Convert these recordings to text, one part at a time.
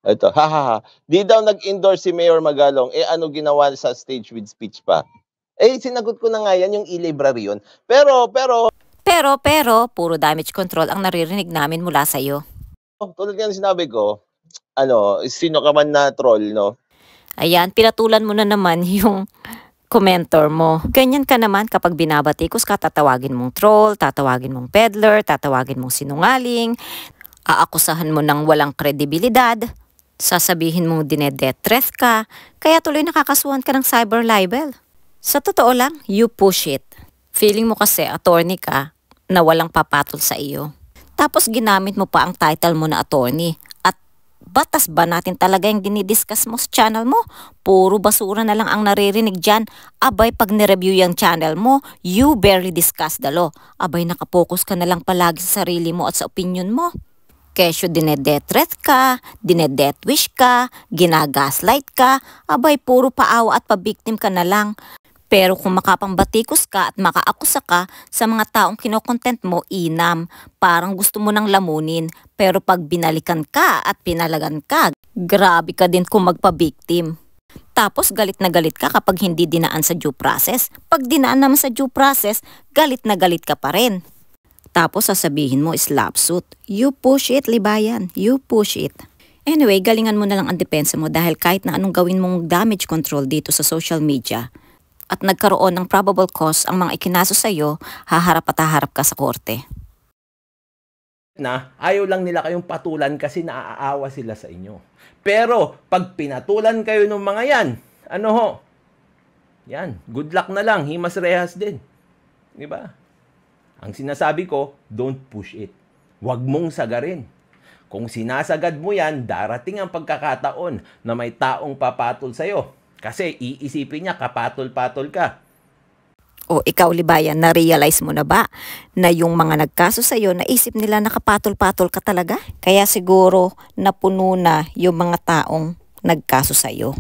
Ito, hahaha. Di daw nag-endorse si Mayor Magalong, eh ano ginawa sa stage with speech pa? Eh, sinagot ko na nga yan, yung e-library yun. Pero, puro damage control ang naririnig namin mula sa'yo. Tulad nga ng sinabi ko, ano, sino ka man na troll, no? Ayan, pinatulan mo na naman yung commentor mo. Ganyan ka naman kapag binabatikos ka, tatawagin mong troll, tatawagin mong peddler, tatawagin mong sinungaling, aakusahan mo ng walang kredibilidad, sasabihin mong dinedeath threat ka, kaya tuloy nakakasuhan ka ng cyber libel. Sa totoo lang, you push it. Feeling mo kasi attorney ka na walang papatol sa iyo. Tapos ginamit mo pa ang title mo na attorney. At batas ba natin talaga yung dinidiscuss mo sa channel mo? Puro basura na lang ang naririnig dyan. Abay, pag nireview yung channel mo, you barely discuss the law. Abay, nakapokus ka na lang palagi sa sarili mo at sa opinion mo. Kesyo dinedeath threat ka, dinedeath wish ka, ginagaslight ka, abay puro paawa at pabiktim ka na lang. Pero kung makapambatikos ka at makaakusa ka sa mga taong kinokontent mo, inam, parang gusto mo nang lamunin. Pero pag binalikan ka at pinalagan ka, grabe ka din kung magpabiktim. Tapos galit na galit ka kapag hindi dinaan sa due process. Pag dinaan naman sa due process, galit na galit ka pa rin. Tapos sasabihin mo, slap suit. You push it, Libayan. You push it. Anyway, galingan mo na lang ang depensa mo dahil kahit na anong gawin mong damage control dito sa social media at nagkaroon ng probable cause ang mga ikinaso sa'yo, haharap at haharap ka sa korte. Na ayaw lang nila kayong patulan kasi naaawa sila sa inyo. Pero pag pinatulan kayo ng mga yan, ano ho? Yan, good luck na lang, himas rehas din. Di ba? Ang sinasabi ko, don't push it. Huwag mong sagarin. Kung sinasagad mo yan, darating ang pagkakataon na may taong papatol sa'yo. Kasi iisipin niya, kapatol-patol ka. O ikaw, Libayan, na-realize mo na ba na yung mga nagkaso sa'yo, naisip nila nakapatol-patol ka talaga? Kaya siguro napuno na yung mga taong nagkaso sa'yo.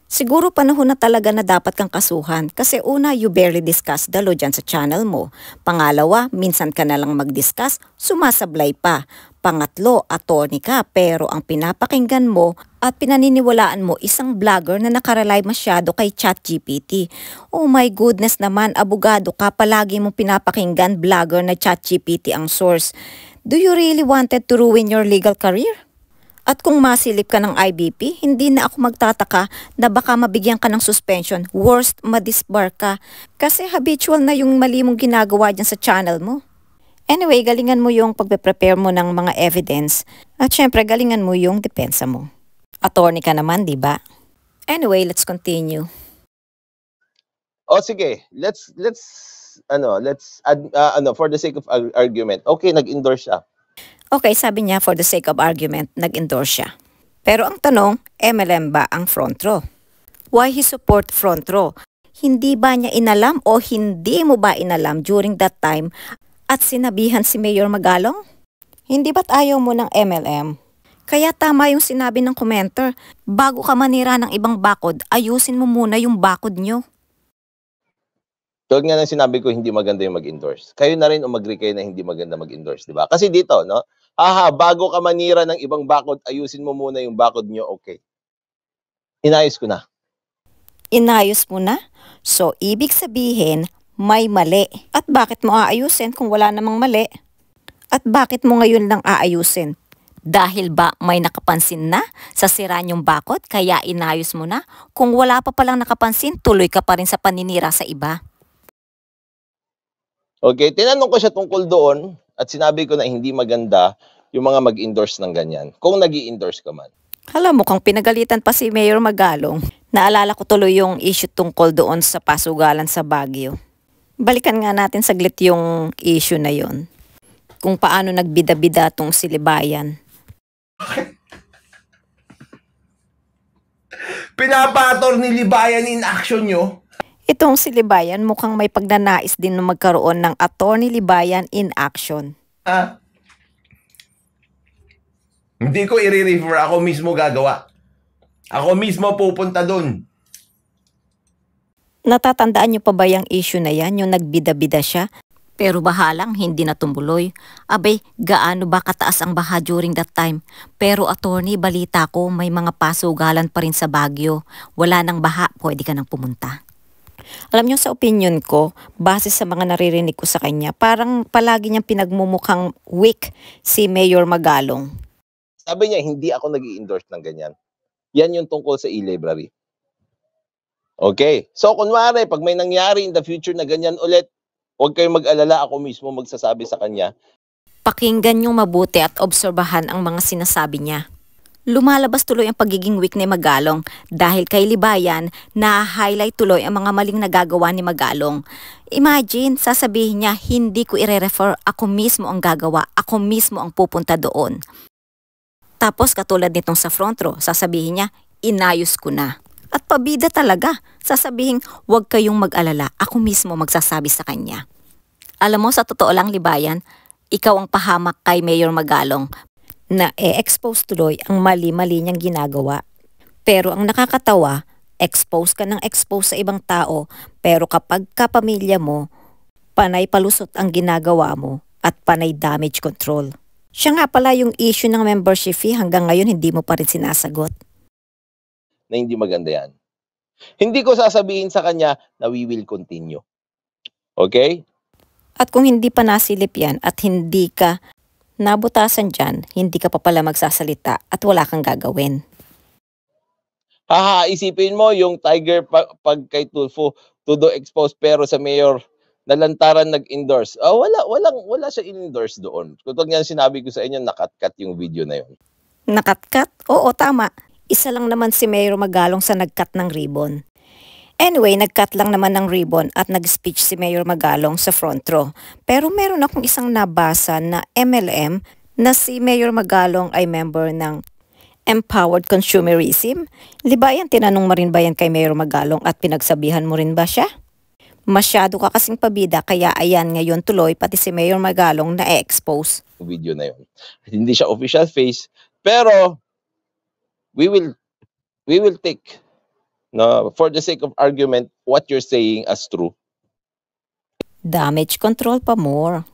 Siguro panahon na talaga na dapat kang kasuhan kasi una, you barely discuss the law dyan sa channel mo. Pangalawa, minsan ka na lang mag-discuss, sumasablay pa. Pangatlo, attorney ka pero ang pinapakinggan mo at pinaniniwalaan mo isang vlogger na nakarely masyado kay ChatGPT. Oh my goodness naman, abogado ka, palagi mong pinapakinggan vlogger na ChatGPT ang source. Do you really wanted to ruin your legal career? At kung masilip ka ng IBP, hindi na ako magtataka na baka mabigyan ka ng suspension, worst madisbar ka. Kasi habitual na yung mali mong ginagawa dyan sa channel mo. Anyway, galingan mo yung pagpe-prepare mo ng mga evidence at syempre galingan mo yung depensa mo. Attorney ka naman, di ba? Anyway, let's continue. O sige, let's add, for the sake of argument. Okay, nag-endorse siya. Okay, sabi niya for the sake of argument, nag-endorse siya. Pero ang tanong, MLM ba ang front row? Why he support front row? Hindi ba niya inalam o hindi mo ba inalam during that time at sinabihan si Mayor Magalong? Hindi ba't ayaw mo ng MLM? Kaya tama yung sinabi ng commenter, bago ka manira ng ibang bakod, ayusin mo muna yung bakod nyo. Tulad nga ng sinabi ko, hindi maganda yung mag-endorse. Kayo na rin umagri kayo na hindi maganda mag-endorse, di ba? Kasi dito, no? Bago ka manira ng ibang bakod, ayusin mo muna yung bakod nyo, okay. Inayos ko na. Inayos mo na? So, ibig sabihin, may mali. At bakit mo aayusin kung wala namang mali? At bakit mo ngayon lang aayusin? Dahil ba may nakapansin na sa sira niyong bakod kaya inayos mo na? Kung wala pa palang nakapansin, tuloy ka pa rin sa paninira sa iba. Okay, tinanong ko siya tungkol doon at sinabi ko na hindi maganda yung mga mag-endorse ng ganyan. Kung nag-i-endorse ka man. Alam mo, kung pinagalitan pa si Mayor Magalong, naalala ko tuloy yung issue tungkol doon sa pasugalan sa Baguio. Balikan nga natin saglit yung issue na yon. Kung paano nagbida-bida tong si Libayan. Pinapator ni Libayan in action nyo? Itong si Libayan mukhang may pagnanais din na magkaroon ng attorney Libayan in action. Hindi ko i-refer, ako mismo gagawa. Ako mismo pupunta dun. Natatandaan niyo pa ba yung issue na yan, yung nagbida-bida siya? Pero bahalang hindi na tumuloy. Abay, gaano ba kataas ang baha during that time? Pero attorney, balita ko may mga pasugalan pa rin sa Baguio. Wala nang baha, pwede ka nang pumunta. Alam niyo, sa opinion ko, base sa mga naririnig ko sa kanya, parang palagi niyang pinagmumukhang weak si Mayor Magalong. Sabi niya, hindi ako nag-i-endorse ng ganyan. Yan yung tungkol sa e-library. Okay. So, kunwari, pag may nangyari in the future na ganyan ulit, huwag kayong mag-alala, ako mismo magsasabi sa kanya. Pakinggan niyong mabuti at obserbahan ang mga sinasabi niya. Lumalabas tuloy ang pagiging weak ni Magalong dahil kay Libayan na-highlight tuloy ang mga maling nagagawa ni Magalong. Imagine, sasabihin niya, hindi ko ire-refer, ako mismo ang gagawa, ako mismo ang pupunta doon. Tapos katulad nitong sa front row, sasabihin niya, inayos ko na. At pabida talaga, sasabihin, huwag kayong mag-alala, ako mismo magsasabi sa kanya. Alam mo, sa totoo lang, Libayan, ikaw ang pahamak kay Mayor Magalong na expose tuloy ang mali-mali niyang ginagawa. Pero ang nakakatawa, expose ka ng expose sa ibang tao, pero kapag kapamilya mo, panay palusot ang ginagawa mo at panay damage control. Siya nga pala yung issue ng membership fee, hanggang ngayon hindi mo pa rin sinasagot. Na hindi maganda yan. Hindi ko sasabihin sa kanya na we will continue. Okay? At kung hindi pa nasilip yan at hindi ka nabutasan dyan, hindi ka pa pala magsasalita at wala kang gagawin. Isipin mo yung Tiger pag kay Tulfo, todo expose, pero sa Mayor nalantaran nag-endorse. Wala siya in-endorse doon. Kutog yan sinabi ko sa inyo, nakat-cut yung video na yun. Nakat-cut? Oo, tama. Isa lang naman si Mayor Magalong sa nag-cut ng ribbon. Anyway, nag-cut lang naman ng ribbon at nag-speech si Mayor Magalong sa front row. Pero meron akong isang nabasa na MLM na si Mayor Magalong ay member ng Empowered Consumerism. Libayan, tinanong mo rin ba yan kay Mayor Magalong at pinagsabihan mo rin ba siya? Masyado ka kasing pabida, kaya ayan ngayon tuloy pati si Mayor Magalong na expose. Video na yun. Hindi siya official face, pero we will take, no, for the sake of argument, what you're saying as true. Damage control pa more.